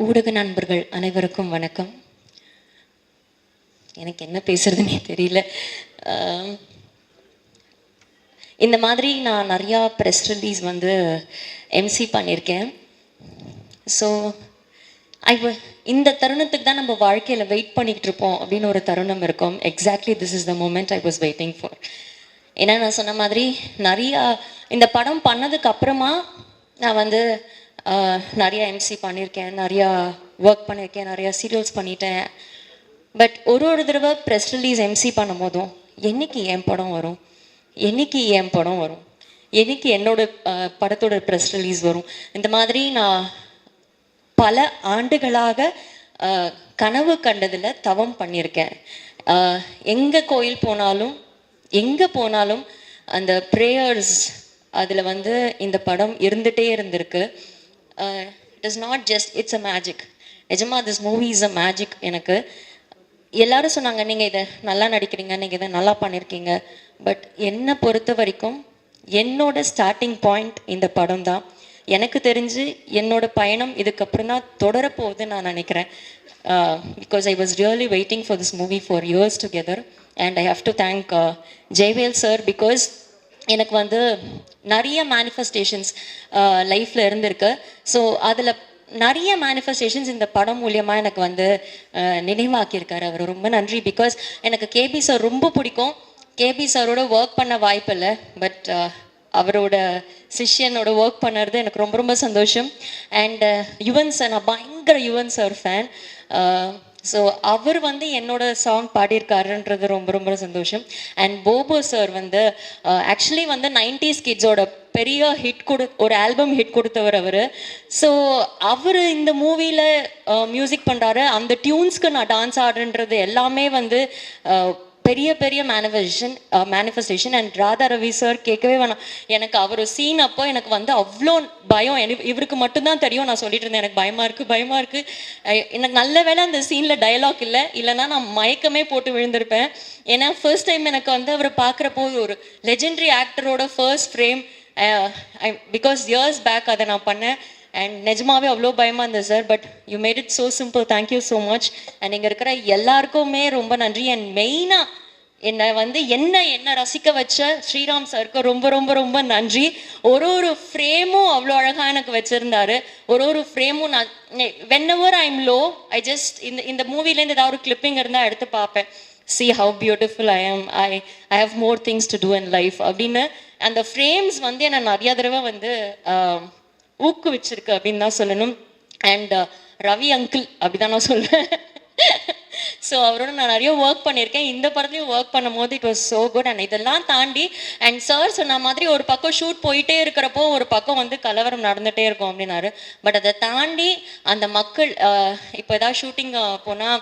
ஊடக நண்பர்கள் அனைவருக்கும் வணக்கம். எனக்கு என்ன பேசுறதுன்னே தெரியல. இந்த மாதிரி நான் நிறையா ப்ரெஸ் ரிலீஸ் வந்து எம்சி பண்ணியிருக்கேன். ஸோ இந்த தருணத்துக்கு தான் நம்ம வாழ்க்கையில் வெயிட் பண்ணிக்கிட்டு இருப்போம் அப்படின்னு ஒரு தருணம் இருக்கும். Exactly this is the moment I was waiting for. ஏன்னா நான் சொன்ன மாதிரி நிறையா இந்த படம் பண்ணதுக்கு அப்புறமா நான் வந்து நிறையா எம்சி பண்ணியிருக்கேன், நிறையா ஒர்க் பண்ணியிருக்கேன், நிறையா சீரியல்ஸ் பண்ணிட்டேன். பட் ஒரு தடவை ப்ரெஸ் ரிலீஸ் எம்சி பண்ணும் போதும் என்னைக்கு என் படம் வரும், என்னைக்கு என் படம் வரும், என்னைக்கு என்னோட படத்தோட ப்ரெஸ் ரிலீஸ் வரும், இந்த மாதிரி நான் பல ஆண்டுகளாக கனவு கண்டதில் தவம் பண்ணியிருக்கேன். எங்கே கோயில் போனாலும் எங்கே போனாலும் அந்த ப்ரேயர்ஸ் அதில் வந்து இந்த படம் இருந்துகிட்டே இருந்திருக்கு. It is not just it's a magic. நிஜமா this movie is a magic. எனக்கு எல்லாரும் சொன்னாங்க, நீங்கள் இதை நல்லா நடிக்கிறீங்க, நீங்கள் இதை நல்லா பண்ணியிருக்கீங்க. பட் என்னை பொறுத்த வரைக்கும் என்னோட ஸ்டார்டிங் பாயிண்ட் இந்த படம் தான். எனக்கு தெரிஞ்சு என்னோட பயணம் இதுக்கப்புறம் தான் தொடரப்போகுதுன்னு நான் நினைக்கிறேன். Because I was really waiting for this movie for years together. And I have to thank Jaivel sir. Because எனக்கு வந்து நிறைய மேனிஃபெஸ்டேஷன்ஸ் லைஃப்பில் இருந்திருக்கு. ஸோ அதில் நிறைய மேனிஃபெஸ்டேஷன்ஸ் இந்த படம் மூலியமாக எனக்கு வந்து நினைவாக்கியிருக்காரு. அவர் ரொம்ப நன்றி. பிகாஸ் எனக்கு கேபி சார் ரொம்ப பிடிக்கும். கேபி சாரோட ஒர்க் பண்ண வாய்ப்பு இல்லை, பட் அவரோட சிஷ்யனோட ஒர்க் பண்ணுறது எனக்கு ரொம்ப ரொம்ப சந்தோஷம். அண்ட் யுவன் சார், நான் பயங்கர யுவன் சார் ஃபேன். ஸோ அவர் வந்து என்னோட சாங் பாடியிருக்காருன்றது ரொம்ப ரொம்ப சந்தோஷம். அண்ட் போபோ சார் வந்து ஆக்சுவலி வந்து 90s கிட்ஸோட பெரிய ஹிட் ஒரு ஆல்பம் ஹிட் கொடுத்தவர் அவர். ஸோ அவர் இந்த மூவியில் மியூசிக் பண்ணுறாரு. அந்த டியூன்ஸ்க்கு நான் டான்ஸ் ஆடுன்றது எல்லாமே வந்து பெரிய பெரிய manifestation. And Radha Ravi sir கேட்கவே வேணாம். எனக்கு அவர் சீன் அப்போ எனக்கு வந்து அவ்வளோ பயம். இவருக்கு மட்டும்தான் தெரியும். நான் சொல்லிட்டு இருந்தேன், எனக்கு பயமாக இருக்குது. எனக்கு நல்ல வேளை அந்த சீனில் டயலாக் இல்லைன்னா நான் மயக்கமே போட்டு விழுந்திருப்பேன். ஏன்னா ஃபர்ஸ்ட் டைம் எனக்கு வந்து அவரை பார்க்குறப்போ ஒரு லெஜெண்டரி ஆக்டரோட first frame. Because years back அதை நான் பண்ணேன். அண்ட் நிஜமாவே அவ்வளோ பயமாக இருந்தது sir. But you made it so simple. Thank you so much. And இங்கே இருக்கிற எல்லாருக்குமே ரொம்ப நன்றி. அண்ட் மெயினாக என்னை வந்து என்ன ரசிக்க வச்ச ஸ்ரீராம் சாருக்கு ரொம்ப ரொம்ப ரொம்ப நன்றி. ஒரு ஃப்ரேமும் அவ்வளோ அழகாக எனக்கு வச்சுருந்தாரு. ஒரு ஃப்ரேமும் நான் whenever I'm low, I just இந்த மூவிலேருந்து ஏதாவது ஒரு கிளிப்பிங் இருந்தால் எடுத்து பார்ப்பேன். see how beautiful I am, I have more things to do in life அப்படின்னு அந்த ஃப்ரேம்ஸ் வந்து என்னை நிறைய தடவை வந்து ஊக்குவிச்சிருக்கு அப்படின்னு தான் சொல்லணும். அண்ட் ரவி அங்கிள் அப்படிதான் நான் சொல்வேன். ஸோ அவரோட நான் நிறைய ஒர்க் பண்ணியிருக்கேன். இந்த படத்துலையும் ஒர்க் பண்ணும் போது it was so good. And இதெல்லாம் தாண்டி அண்ட் சார் சொன்ன மாதிரி ஒரு பக்கம் ஷூட் போயிட்டே இருக்கிறப்போ ஒரு பக்கம் வந்து கலவரம் நடந்துகிட்டே இருக்கும் அப்படின்னாரு. பட் அதை தாண்டி அந்த மக்கள் இப்போ ஏதாவது ஷூட்டிங் போனால்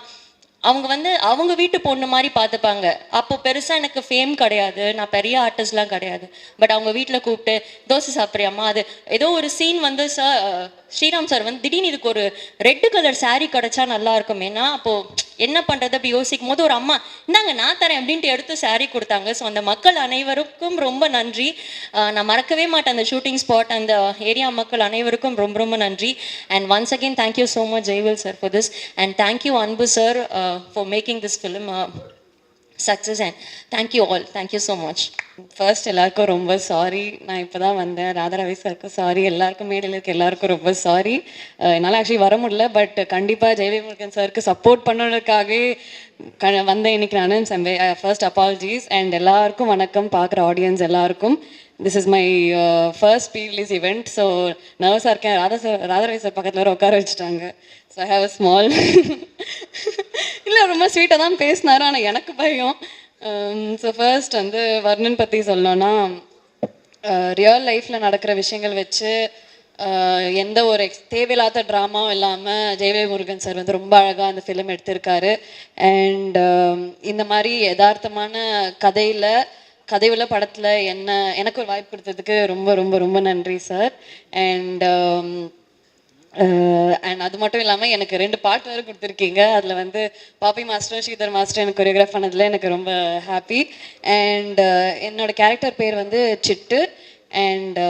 அவங்க வந்து அவங்க வீட்டு பொண்ணு மாதிரி பார்த்துப்பாங்க. அப்போ பெருசாக எனக்கு ஃபேம் கிடையாது, நான் பெரிய ஆர்டிஸ்ட்லாம் கிடையாது. பட் அவங்க வீட்டில் கூப்பிட்டு தோசை சாப்பிட்றியாம்மா, அது ஏதோ ஒரு சீன் வந்து ஸ்ரீராம் சார் வந்து திடீர்னு இதுக்கு ஒரு ரெட்டு கலர் சாரீ கிடச்சா நல்லா இருக்கும். ஏன்னா அப்போது என்ன பண்ணுறது அப்படி யோசிக்கும் போது ஒரு அம்மா இந்தாங்க நான் தரேன் அப்படின்ட்டு எடுத்து சாரீ கொடுத்தாங்க. ஸோ அந்த மக்கள் அனைவருக்கும் ரொம்ப நன்றி. நான் மறக்கவே மாட்டேன் அந்த ஷூட்டிங் ஸ்பாட், அந்த ஏரியா மக்கள் அனைவருக்கும் ரொம்ப ரொம்ப நன்றி. And once again thank you so much Jaivel sir for this. And thank you அன்பு sir for making this film success. And thank you all, thank you so much. First எல்லாருக்கும் ரொம்ப சாரி. நான் இப்போ தான் வந்தேன். ராதாரவி சாருக்கும் சாரி, எல்லாருக்கும் மேடையில் இருக்க எல்லாருக்கும் ரொம்ப சாரி. என்னால் ஆக்சுவலி வர முடியல. பட் கண்டிப்பாக ஜெயவேல் முருகன் சாருக்கு சப்போர்ட் பண்ணுறதுக்காகவே வந்தேன் இன்னைக்கு நான். First apologies. அண்ட் எல்லாருக்கும் வணக்கம், பார்க்குற ஆடியன்ஸ் எல்லாருக்கும். This is my first pre-release event. So நர்வஸாக இருக்கேன். ராதாரவி சார் பக்கத்தில் வர உட்கார வச்சுட்டாங்க. So I have a small இல்லை ரொம்ப ஸ்வீட்டாக தான் பேசினாரு, ஆனால் எனக்கு பயம். ஸோ ஃபர்ஸ்ட் வந்து வர்ணன் பற்றி சொல்லணுன்னா, ரியல் லைஃப்பில் நடக்கிற விஷயங்கள் வச்சு எந்த ஒரு தேவையில்லாத ட்ராமாவும் இல்லாமல் ஜெயவேல் முருகன் சார் வந்து ரொம்ப அழகாக அந்த ஃபிலிம் எடுத்திருக்காரு. அண்ட் இந்த மாதிரி யதார்த்தமான கதையுள்ள படத்தில் எனக்கு ஒரு வாய்ப்பு கொடுத்ததுக்கு ரொம்ப ரொம்ப ரொம்ப நன்றி சார். அண்ட் அது மட்டும் இல்லாமல் எனக்கு 2 பாட்டு வேறு கொடுத்துருக்கீங்க. அதில் வந்து பாப்பி மாஸ்டரும் ஸ்ரீதர் மாஸ்டர் எனக்கு கொரியோகிராஃப் பண்ணதில் எனக்கு ரொம்ப ஹாப்பி. அண்ட் என்னோட கேரக்டர் பேர் வந்து சிட்டு. அண்ட்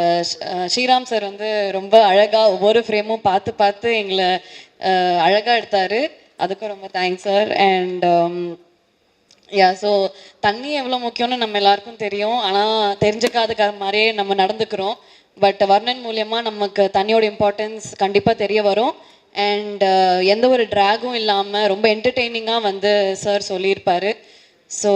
ஸ்ரீராம் சார் வந்து ரொம்ப அழகாக ஒவ்வொரு ஃப்ரேமும் பார்த்து எங்களை அழகாக எடுத்தார். அதுக்கும் ரொம்ப தேங்க்ஸ் சார். அண்ட் ஸோ தண்ணி எவ்வளோ முக்கியம்னு நம்ம எல்லாருக்கும் தெரியும். ஆனால் தெரிஞ்சுக்காத மாதிரியே நம்ம நடந்துக்கிறோம். பட் வர்ணன் மூலியமாக நமக்கு தண்ணியோட இம்பார்ட்டன்ஸ் கண்டிப்பாக தெரிய வரும். அண்ட் எந்த ஒரு ட்ராகும் இல்லாமல் ரொம்ப என்டர்டெய்னிங்காக வந்து சார் சொல்லியிருப்பார். ஸோ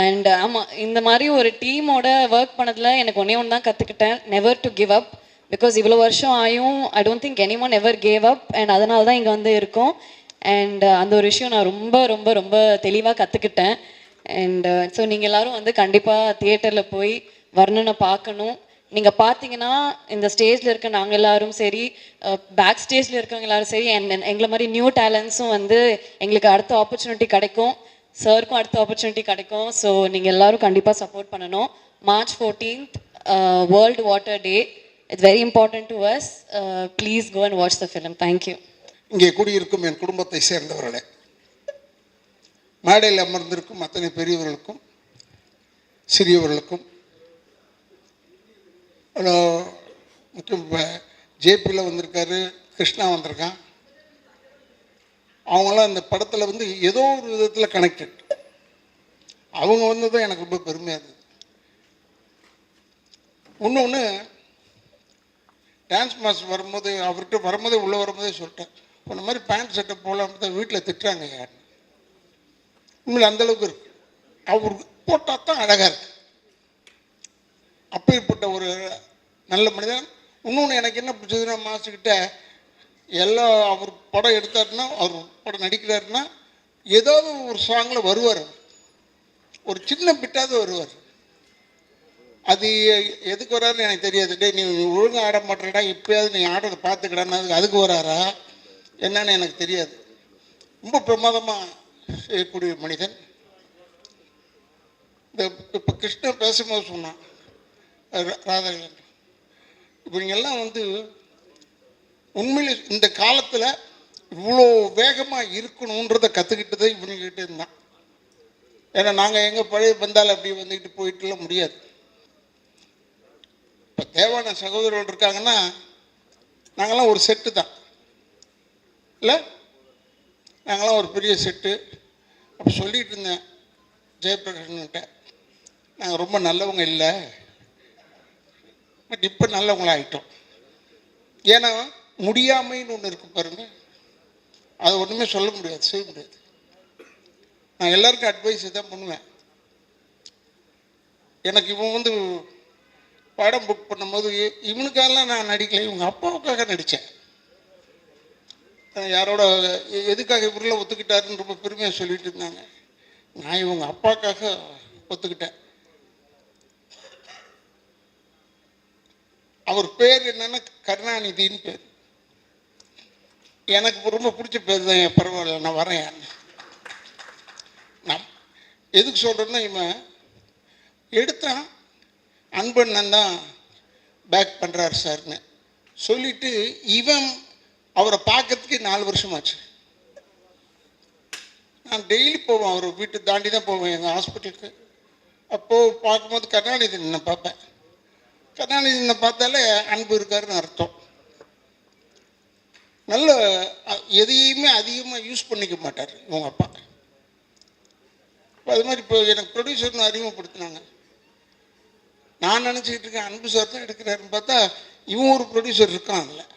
அண்ட் ஆமாம், இந்த மாதிரி ஒரு டீமோட ஒர்க் பண்ணதில் எனக்கு ஒன்றே ஒன்று தான் கற்றுக்கிட்டேன், never to give up. Because இவ்வளோ வருஷம் ஆயும் I don't think any one ever gave up. And அதனால தான் இங்கே வந்து இருக்கோம். அண்ட் அந்த ஒரு விஷயம் நான் ரொம்ப ரொம்ப ரொம்ப தெளிவாக கற்றுக்கிட்டேன். அண்ட் ஸோ நீங்கள் எல்லோரும் வந்து கண்டிப்பாக தியேட்டரில் போய் வர்ணனை பார்க்கணும். நீங்கள் பார்த்தீங்கன்னா இந்த ஸ்டேஜில் இருக்க நாங்கள் எல்லோரும் சரி, பேக் ஸ்டேஜில் இருக்கவங்க எல்லோரும் சரி, அண்ட் எங்களை மாதிரி நியூ டேலண்ட்ஸும் வந்து எங்களுக்கு அடுத்த ஆப்பர்ச்சுனிட்டி கிடைக்கும், சாருக்கும் அடுத்த ஆப்பர்ச்சுனிட்டி கிடைக்கும். ஸோ நீங்கள் எல்லோரும் கண்டிப்பாக சப்போர்ட் பண்ணணும். March 14th world water day. It's very important to us. Please go and watch the film. Thank you. இங்கே கூடியிருக்கும் என் குடும்பத்தை சேர்ந்தவர்களே, மேடையில் அமர்ந்திருக்கும் அத்தனை பெரியவர்களுக்கும் சிறியவர்களுக்கும், முக்கியம் ஜேபியில் வந்திருக்காரு, கிருஷ்ணா வந்திருக்கான், அவங்களாம் இந்த படத்தில் வந்து ஏதோ ஒரு விதத்தில் கனெக்டட். அவங்க வந்ததும் எனக்கு ரொம்ப பெருமையாக இருந்தது. இன்னொன்று, டான்ஸ் மாஸ்டர் வரும்போது அவர்கிட்ட வரும்போதே உள்ளே வரும்போதே சொல்லிட்டேன், இந்த மாதிரி பேண்ட் சட்டை போகலாம் தான் வீட்டில் திட்டுறாங்க யார். உண்மையில் அந்தளவுக்கு இருக்கு, அவர் போட்டால் தான் அழகாக இருக்கு. அப்பேற்பட்ட ஒரு நல்ல மனிதன். இன்னொன்று எனக்கு என்ன பிடிச்சதுன்னா, மாஸ்டர்கிட்ட எல்லாம் அவர் படம் எடுத்தாருன்னா, அவர் படம் நடிக்கிறாருன்னா ஏதாவது ஒரு சாங்கில் வருவார், ஒரு சின்ன பிட்டாவது வருவார். அது எதுக்கு வராருன்னு எனக்கு தெரியாது. டே நீ ஒழுங்காக ஆட மாட்டேடா, இப்போயாவது நீ ஆடுறதை பார்த்துக்கிடான்னு அதுக்கு வராரா என்னன்னு எனக்கு தெரியாது. ரொம்ப பிரமாதமாக செய்யக்கூடிய மனிதன். இந்த இப்போ கிருஷ்ணன் பேசும்போது சொன்னான், ராதாகிருஷ்ணன், இப்போ நீங்கள்லாம் வந்து உண்மையில் இந்த காலத்தில் இவ்வளோ வேகமாக இருக்கணுன்றதை கற்றுக்கிட்டதை இவங்ககிட்ட இருந்தான். ஏன்னா நாங்கள் எங்கள் பழைய பந்தால் அப்படி வந்துக்கிட்டு போயிட்டுலாம் முடியாது. இப்போ தேவான சகோதரர்கள் இருக்காங்கன்னா நாங்களாம் ஒரு செட்டு தான் இல்லை, நாங்களாம் ஒரு பெரிய செட்டு. அப்போ சொல்லிகிட்டு இருந்தேன் ஜெயபிரகாஷ்கிட்ட, நாங்கள் ரொம்ப நல்லவங்க இல்லை, பட் இப்போ நல்லவங்களாகிட்டோம். ஏன்னா முடியாமைன்னு ஒன்று இருக்கு பாருங்க, அது ஒன்றுமே சொல்ல முடியாது, செய்ய முடியாது. நான் எல்லாருக்கும் அட்வைஸ் தான் பண்ணுவேன். எனக்கு இவன் வந்து படம் புக் பண்ணும்போது இவனுக்காகலாம் நான் நடிக்கலை, இவங்க அப்பாவுக்காக நடித்தேன். யாரோட எதுக்காக இவரெல்லாம் ஒத்துக்கிட்டாருன்னு ரொம்ப பெருமையாக சொல்லிட்டு இருந்தாங்க. நான் இவங்க அப்பாவுக்காக ஒத்துக்கிட்டேன். அவர் பேர் என்னன்னா கருணாநிதின்னு பேர். எனக்கு ரொம்ப பிடிச்ச பேர் தான். பரவாயில்ல, நான் வரேன். நான் எதுக்கு சொல்கிறேன்னா, இவன் எடுத்தான் அன்பண்ணன் தான் பேக் பண்ணுறாரு சார்னு சொல்லிட்டு, இவன் அவரை பார்க்கறதுக்கு 4 வருஷமாச்சு. நான் டெய்லி போவேன், அவர் வீட்டு தாண்டி தான் போவேன் எங்கள் ஹாஸ்பிட்டலுக்கு. அப்போது பார்க்கும்போது கருணாநிதி நான் பார்ப்பேன். கருணாநிதி பார்த்தாலே அன்பு இருக்காருன்னு அர்த்தம். நல்ல எதையுமே அதிகமாக யூஸ் பண்ணிக்க மாட்டார் இவங்க அப்பா. அது மாதிரி இப்போ எனக்கு ப்ரொடியூசர்னு அறிமுகப்படுத்தினாங்க. நான் நினச்சிக்கிட்டு இருக்கேன் அன்பு சார் தான் எடுக்கிறாருன்னு பார்த்தா இவன் ஒரு ப்ரொடியூசர் இருக்கான். அதில்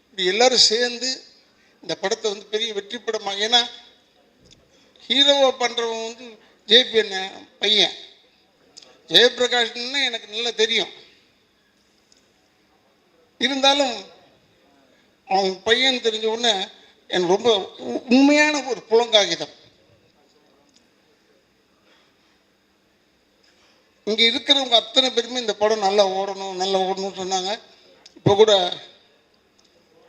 இப்படி எல்லோரும் சேர்ந்து இந்த படத்தை வந்து பெரிய வெற்றி படமாக, ஏன்னா ஹீரோவை பண்ணுறவன் வந்து ஜேபி என்ன பையன், ஜெயபிரகாஷ்னா எனக்கு நல்லா தெரியும். இருந்தாலும் அவன் பையன் தெரிஞ்ச உடனே எனக்கு ரொம்ப உண்மையான ஒரு புலங்காகிதம். இங்கே இருக்கிறவங்க அத்தனை பேருமே இந்த படம் நல்லா ஓடணும்னு சொன்னாங்க. இப்போ கூட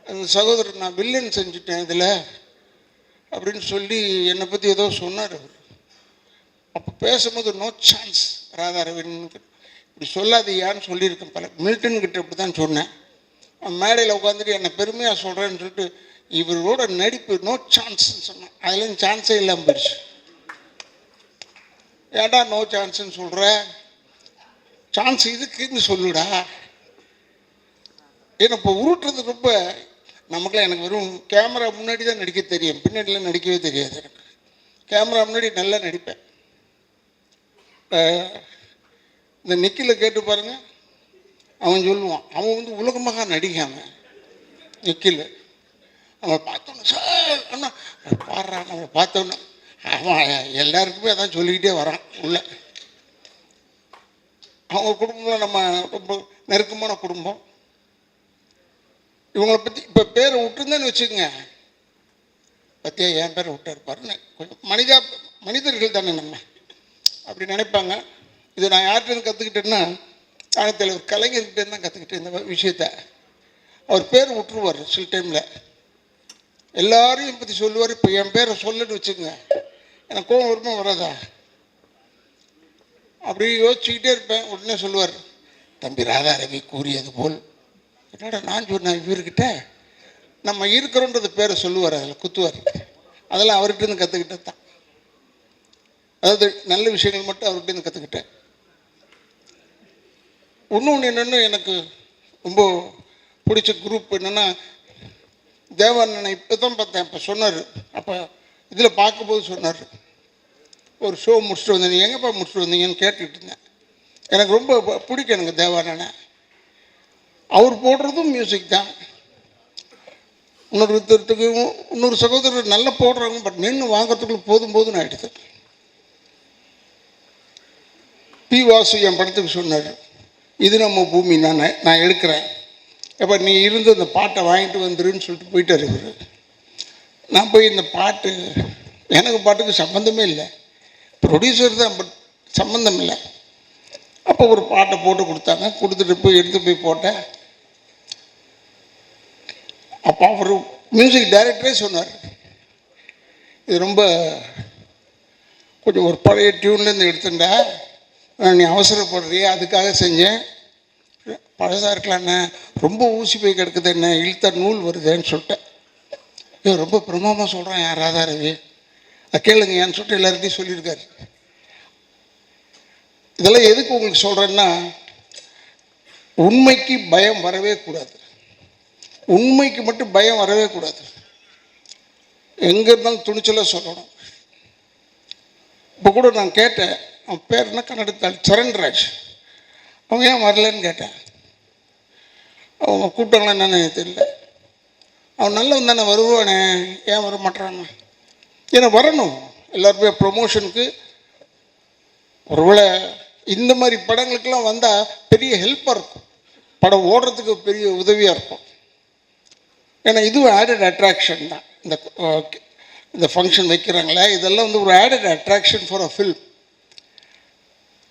அந்த சகோதரர் நான் வில்லன் செஞ்சுட்டேன் இதில் அப்படின்னு சொல்லி என்னை பற்றி ஏதோ சொன்னார் அவர். அப்போ பேசும்போது நோ சான்ஸ் ராதாரவின் இப்படி சொல்லாதீயான்னு சொல்லியிருக்கேன். பல மில்டன் கிட்ட இப்படி தான் சொன்னேன். மேடையில் உட்காந்துட்டு என்னை பெருமையாக சொல்கிறேன்னு சொல்லிட்டு இவரோட நடிப்பு நோ சான்ஸ்ன்னு சொன்னேன். அதுலேருந்து சான்ஸே இல்லாமல் போயிடுச்சு. ஏன்டா நோ சான்ஸ்ன்னு சொல்கிற, சான்ஸ் இதுக்குன்னு சொல்லுடா. ஏன்னா இப்போ உருட்டுறது ரொம்ப நமக்குலாம் எனக்கு வெறும் கேமரா முன்னாடி தான் நடிக்க தெரியும், பின்னாடிலாம் நடிக்கவே தெரியாது எனக்கு. கேமரா முன்னாடி நல்லா நடிப்பேன். இந்த நிக்கில் கேட்டு பாருங்க, அவன் சொல்லுவான், அவன் வந்து உலகமாக நடிக்காமன் நிக்கில். அவன் பார்த்தோன்னு சார் அண்ணா பாடுறான், அவன் பார்த்தோன்னு அவன் எல்லாருக்குமே அதான் சொல்லிக்கிட்டே வரான் உள்ள. அவங்க குடும்பம் நம்ம ரொம்ப நெருக்கமான குடும்பம். இவங்களை பற்றி இப்போ பேரை விட்டுருந்தேன்னு வச்சுக்கோங்க, பற்றியா என் பேரை விட்டார் பாருன்னு கொஞ்சம் மனிதர்கள் தானே நம்ம அப்படி நினைப்பாங்க. இதை நான் யார்கிட்ட கற்றுக்கிட்டேன்னா, தானத்தில் ஒரு கலைஞர்கிட்ட தான் கற்றுக்கிட்டேன் இந்த விஷயத்த. அவர் பேர் விட்டுருவார் சில டைமில், எல்லாரையும் பற்றி சொல்லுவார். இப்போ என் பேரை சொல்லுன்னு வச்சுக்கோங்க, எனக்கு கோவம் வருமா வராதா? அப்படி யோசிச்சுக்கிட்டே இருப்பேன். உடனே சொல்லுவார், தம்பி ராதாரவி கூறியது போல். என்னடா நான் சொன்னேன் இவர்கிட்ட, நம்ம இருக்கிறோன்றது பேரை சொல்லுவார், அதில் குத்துவார். அதெல்லாம் அவர்கிட்ட கற்றுக்கிட்டது தான். அதாவது நல்ல விஷயங்கள் மட்டும் அவர்கிட்ட கற்றுக்கிட்டேன். இன்னொன்று என்னென்னு எனக்கு ரொம்ப பிடிச்ச குரூப் என்னென்னா, தேவானனை இப்போ தான் பார்த்தேன். இப்போ சொன்னார், அப்போ இதில் பார்க்கும்போது சொன்னார், ஒரு ஷோ முடிச்சுட்டு வந்தேன், நீ எங்கேப்பா முடிச்சுட்டு வந்தீங்கன்னு கேட்டுக்கிட்டு இருந்தேன். எனக்கு ரொம்ப பிடிக்கும் எனக்கு தேவானனை. அவர் போடுறதும் மியூசிக் தான். இன்னொரு சகோதரர் நல்லா போடுறாங்க, பட் நின்று வாங்கிறதுக்குள்ள போதும்னு ஆகிடுது. பி வாசு என் படத்துக்கு சொன்னார், இது நம்ம பூமி நான் எடுக்கிறேன், எப்போ நீ இருந்து அந்த பாட்டை வாங்கிட்டு வந்துருன்னு சொல்லிட்டு போயிட்டார் இவர். நான் போய் இந்த பாட்டு, எனக்கு பாட்டுக்கு சம்மந்தமே இல்லை, ப்ரொடியூசர் தான், பட் சம்மந்தம் இல்லை. அப்போ ஒரு பாட்டை போட்டு கொடுத்தாங்க, கொடுத்துட்டு போய் எடுத்து போய் போட்டேன். அப்போ அவர் மியூசிக் டைரக்டரே சொன்னார், இது ரொம்ப கொஞ்சம் ஒரு பழைய டியூன்லேருந்து எடுத்துட்டா, நீ அவசரப்படுறியே அதுக்காக செஞ்சேன், பழசாக இருக்கலாண்ணே, ரொம்ப ஊசி போய் கிடக்குது, என்ன இழுத்த நூல் வருதுன்னு சொல்லிட்டேன். இவன் ரொம்ப பிரமாதமாக சொல்கிறான் யார் ராதாரவி, கேளுங்க ஏன்னு சொல்லிட்டு எல்லார்கிட்டையும் சொல்லியிருக்காரு. இதெல்லாம் எதுக்கு உங்களுக்கு சொல்கிறேன்னா, உண்மைக்கு பயம் வரவே கூடாது. உண்மைக்கு மட்டும் பயம் வரவே கூடாது. எங்கே இருந்தாலும் துணிச்சலாக சொல்லணும். இப்போ கூட நான் கேட்டேன், அவன் பேர் என்ன, கன்னடத்தாள் சரண்ராஜ், அவங்க ஏன் வரலன்னு கேட்டேன். அவங்க கூப்பிட்டாங்களா என்னன்னு எனக்கு தெரியல. அவன் நல்லவன் தானே, வருவானே, ஏன் வர மாட்டான்னு. ஏன்னா வரணும், எல்லாருமே ப்ரொமோஷனுக்கு. ஒருவேளை இந்த மாதிரி படங்களுக்கெல்லாம் வந்தால் பெரிய ஹெல்ப்பாக இருக்கும், படம் ஓடுறதுக்கு பெரிய உதவியாக இருக்கும். ஏன்னா இதுவும் ஆடட் அட்ராக்ஷன் தான். இந்த ஃபங்க்ஷன் வைக்கிறாங்களே, இதெல்லாம் வந்து ஒரு added attraction for a film.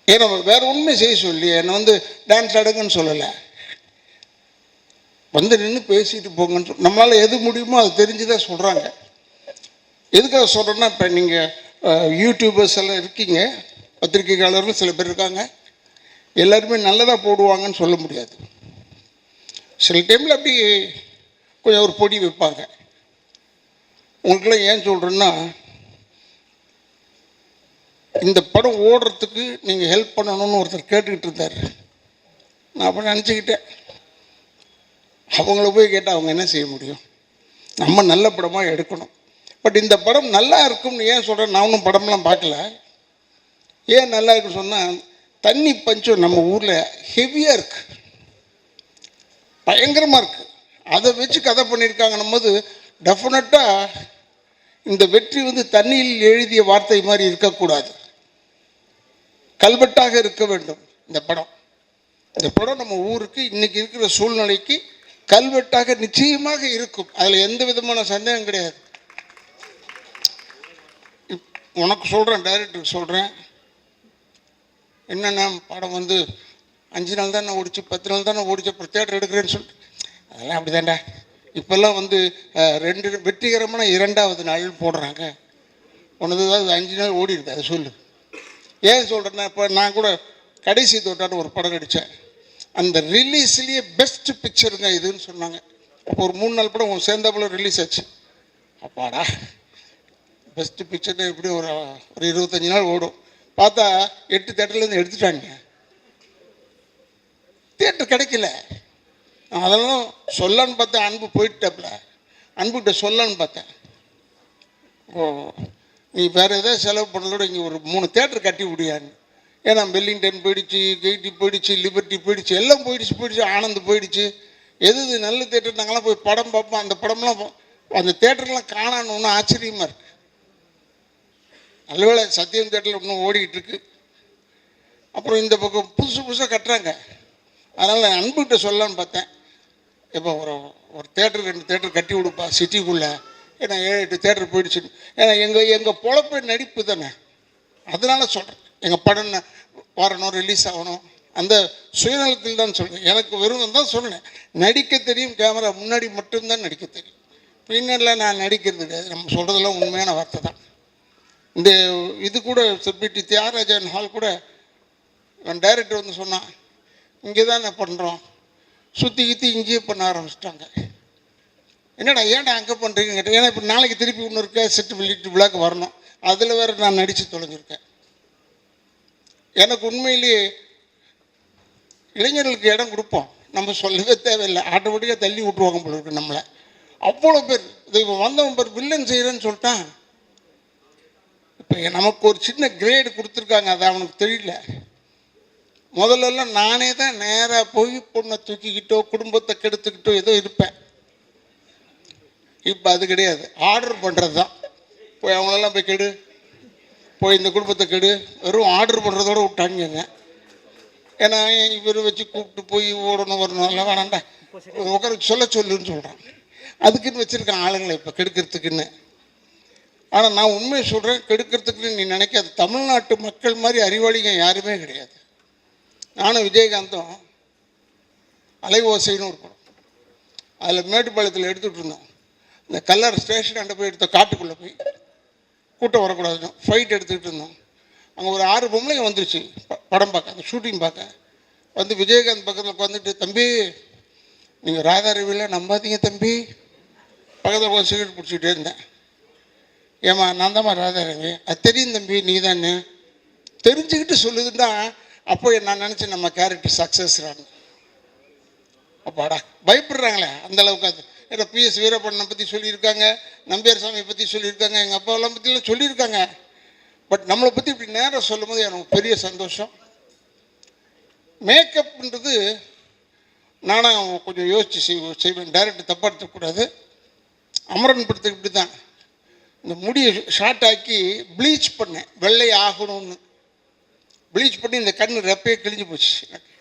ஏன்னா வேறு உண்மை செய்ய சொல்லி என்னை வந்து டான்ஸ் ஆடுங்கன்னு சொல்லலை, வந்து நின்று பேசிட்டு போங்கன்னு நம்மளால் எது முடியுமோ அது தெரிஞ்சு தான் சொல்கிறாங்க. எதுக்காக சொல்கிறேன்னா, இப்போ நீங்கள் யூடியூபர்ஸ் எல்லாம் இருக்கீங்க, பத்திரிகையாளர்கள் சில பேர் இருக்காங்க, எல்லாருமே நல்லதாக போடுவாங்கன்னு சொல்ல முடியாது. சில டைமில் அப்படி கொஞ்சம் ஒரு பொடி வைப்பாங்க. உங்களுக்கெல்லாம் ஏன் சொல்கிறேன்னா, இந்த படம் ஓடுறதுக்கு நீங்கள் ஹெல்ப் பண்ணணும்னு ஒருத்தர் கேட்டுக்கிட்டு இருந்தார். நான் அப்போ நினச்சிக்கிட்டேன், அவங்கள போய் கேட்டால் அவங்க என்ன செய்ய முடியும், நம்ம நல்ல படமாக எடுக்கணும். பட் இந்த படம் நல்லா இருக்கும்னு ஏன் சொல்கிறேன், நான் ஒன்றும் படம்லாம் பார்க்கல. ஏன் நல்லா இருக்குன்னு சொன்னால், தண்ணி பஞ்சம் நம்ம ஊரில் ஹெவியாக இருக்குது, பயங்கரமாக இருக்குது. அதை வச்சு கதை பண்ணியிருக்காங்கன்னும் போது டெஃபினட்டாக இந்த வெற்றி வந்து தண்ணியில் எழுதிய வார்த்தை மாதிரி இருக்கக்கூடாது, கல்வெட்டாக இருக்க வேண்டும். இந்த படம் நம்ம ஊருக்கு இன்றைக்கி இருக்கிற சூழ்நிலைக்கு கல்வெட்டாக நிச்சயமாக இருக்கும், அதில் எந்த விதமான சந்தேகம் கிடையாது. உனக்கு சொல்கிறேன், டைரக்டருக்கு சொல்கிறேன், என்னென்ன படம் வந்து 5 நாள் தானே ஓடிச்சு, 10 நாள் தானே ஓடிச்சு, அப்புறம் தேட்டர் எடுக்கிறேன்னு சொல்லிட்டு, அதெல்லாம் அப்படி தாண்டா. இப்போல்லாம் வந்து வெற்றிகரமான 2வது நாள் போடுறாங்க. ஒன்று 5 நாள் ஓடிடுது, அதை சொல்லு. ஏன் சொல்கிறேன்னா, இப்போ நான் கூட கடைசி தோட்டான்னு ஒரு படம் நடித்தேன், அந்த ரிலீஸ்லேயே பெஸ்ட் பிக்சருங்க இதுன்னு சொன்னாங்க. அப்போ ஒரு 3 நாள் படம் சேர்ந்தாப்புல ரிலீஸ் ஆச்சு. அப்பாடா, பெஸ்ட்டு பிக்சர்னு எப்படி ஒரு 25 நாள் ஓடும். பார்த்தா 8 தேட்டர்லேருந்து எடுத்துட்டாங்க, தேட்டர் கிடைக்கல. நான் அதெல்லாம் சொல்லன்னு பார்த்தேன், அன்பு போயிட்டப்பல அன்புகிட்ட சொல்லன்னு பார்த்தேன். ஓ நீ வேறு எதாவது செலவு பண்ணதோட இங்கே ஒரு 3 தேட்டர் கட்டி விடியான்னு. ஏன்னா வெல்லிங்டன் போயிடுச்சு, கெய்டி போயிடுச்சு, லிபர்ட்டி போயிடுச்சு, எல்லாம் போயிடுச்சு, ஆனந்த் போயிடுச்சு. எது நல்ல தேட்டர் நாங்களாம் போய் படம் பார்ப்போம். அந்த படம்லாம் அந்த தேட்டர்லாம் காணணுன்னு ஆச்சரியமாக இருக்குது. நல்லவேளை சத்தியம் தேட்டரில் இன்னும் ஓடிக்கிட்டு இருக்கு. அப்புறம் இந்த பக்கம் புதுசாக கட்டுறாங்க. அதனால் நான் அன்புகிட்ட சொல்லலான்னு பார்த்தேன். இப்போ ஒரு தேட்டர் 2 தேட்டர் கட்டி விடுப்பா சிட்டிக்குள்ளே. ஏன்னா 7-8 தேட்டர் போயிடுச்சு. ஏன்னா எங்கள் பொழப்பே நடிப்பு தானே. அதனால சொல்கிறேன், எங்கள் படம் வரணும், ரிலீஸ் ஆகணும், அந்த சுயநலத்தில் தான் சொல்கிறேன். எனக்கு வெறும் தான் சொன்னேன், நடிக்க தெரியும், கேமரா முன்னாடி மட்டும்தான் நடிக்க தெரியும், பின்னரில் நான் நடிக்கிறது கிடையாது. நம்ம சொல்கிறதெல்லாம் உண்மையான வார்த்தை தான். இந்த இது கூட செப்பிட்டி தியாகராஜன் ஹால் கூட டைரக்டர் வந்து சொன்னான், இங்கே தான் நான் பண்ணுறோம், சுற்றி கித்தி இங்கேயே பண்ண ஆரம்பிச்சிட்டாங்க. என்னடா ஏன்டா அங்கே பண்ணுறீங்க கேட்டேன். ஏன்னா இப்போ நாளைக்கு திருப்பி இன்னொரு கேசட் வெளியிட்டு விழாக்கு வரணும், அதில் வேறு நான் நடித்து தொலைஞ்சிருக்கேன். எனக்கு உண்மையிலேயே இளைஞர்களுக்கு இடம் கொடுப்போம், நம்ம சொல்லவே தேவையில்லை, ஆட்டோமேட்டிக்காக தள்ளி விட்ருவாங்க போல இருக்கு நம்மளை. அவ்வளோ பேர் இது இப்போ வந்தவன் பேர் வில்லன் செய்கிறேன்னு சொல்லிட்டான். இப்போ நமக்கு ஒரு சின்ன கிரேடு கொடுத்துருக்காங்க, அது அவனுக்கு தெரியல. முதல்லலாம் நானே தான் நேராக போய் பொண்ணை தூக்கிக்கிட்டோ குடும்பத்தை கெடுத்துக்கிட்டோ ஏதோ இருப்பேன். இப்போ அது கிடையாது, ஆர்டர் பண்ணுறது தான். போய் அவங்களெல்லாம் போய் கெடு, போய் இந்த குடும்பத்தை கெடு, வெறும் ஆர்டர் பண்ணுறதோடு விட்டாங்க. ஏன்னா இவர் வச்சு கூப்பிட்டு போய் ஓடணும் வரணும் எல்லாம் வேணாண்டா, உட்கார சொல்லுன்னு சொல்கிறான். அதுக்குன்னு வச்சுருக்கான் ஆளுங்களை இப்போ கெடுக்கிறதுக்குன்னு. ஆனால் நான் உண்மையை சொல்கிறேன், கெடுக்கிறதுக்குன்னு நீ நினைக்காது. தமிழ்நாட்டு மக்கள் மாதிரி அறிவாளிங்க யாருமே கிடையாது. நானும் விஜயகாந்தும் அலைவோசைன்னு ஒரு படம், அதில் மேட்டுப்பாளையத்தில் எடுத்துகிட்டு இருந்தோம். இந்த கல்லர் ஸ்டேஷன் அண்டை போய் எடுத்த காட்டுக்குள்ளே போய் கூட்டம் வரக்கூடாதுன்னு ஃபைட் எடுத்துக்கிட்டு இருந்தோம். அங்கே ஒரு 6 பொம்பளைங்க வந்துருச்சு படம் பார்க்க, அந்த ஷூட்டிங் பார்க்க. வந்து விஜயகாந்த் பக்கத்தில் உட்காந்துட்டு, தம்பி நீங்கள் ராதாரவியில் நம்பாதீங்க தம்பி. பக்கத்தில் ஒரு சிகரெட் பிடிச்சிக்கிட்டே இருந்தேன். ஏம்மா நான் தான்மா ராதாரவி. அது தெரியும் தம்பி, நீ தானே தெரிஞ்சுக்கிட்டு சொல்லுதுன்னா. அப்போ நான் நினச்சேன் நம்ம கேரக்டர் சக்ஸஸ்றான்னு. அப்பாடா பயப்படுறாங்களே அந்த அளவுக்கு. அது ஏன்னா பிஎஸ் வீரப்பண்ணனை பற்றி சொல்லியிருக்காங்க, நம்பியார் சாமியை பற்றி சொல்லியிருக்காங்க, எங்கள் அப்பாவெல்லாம் பற்றிலாம் சொல்லியிருக்காங்க. பட் நம்மளை பற்றி இப்படி நேராக சொல்லும் போது எனக்கு பெரிய சந்தோஷம். மேக்கப்ன்றது நானும் கொஞ்சம் யோசித்து செய்வேன், டைரக்டர் தப்பாக எடுத்துக்கூடாது. அமரன் படத்துக்கு இப்படி தான் இந்த முடியை ஷார்ட் ஆக்கி ப்ளீச் பண்ணேன், வெள்ளை ஆகணும்னு. ப்ளீச் பண்ணி இந்த கண் ரெப்பையே கிழிஞ்சு போச்சு எனக்கு.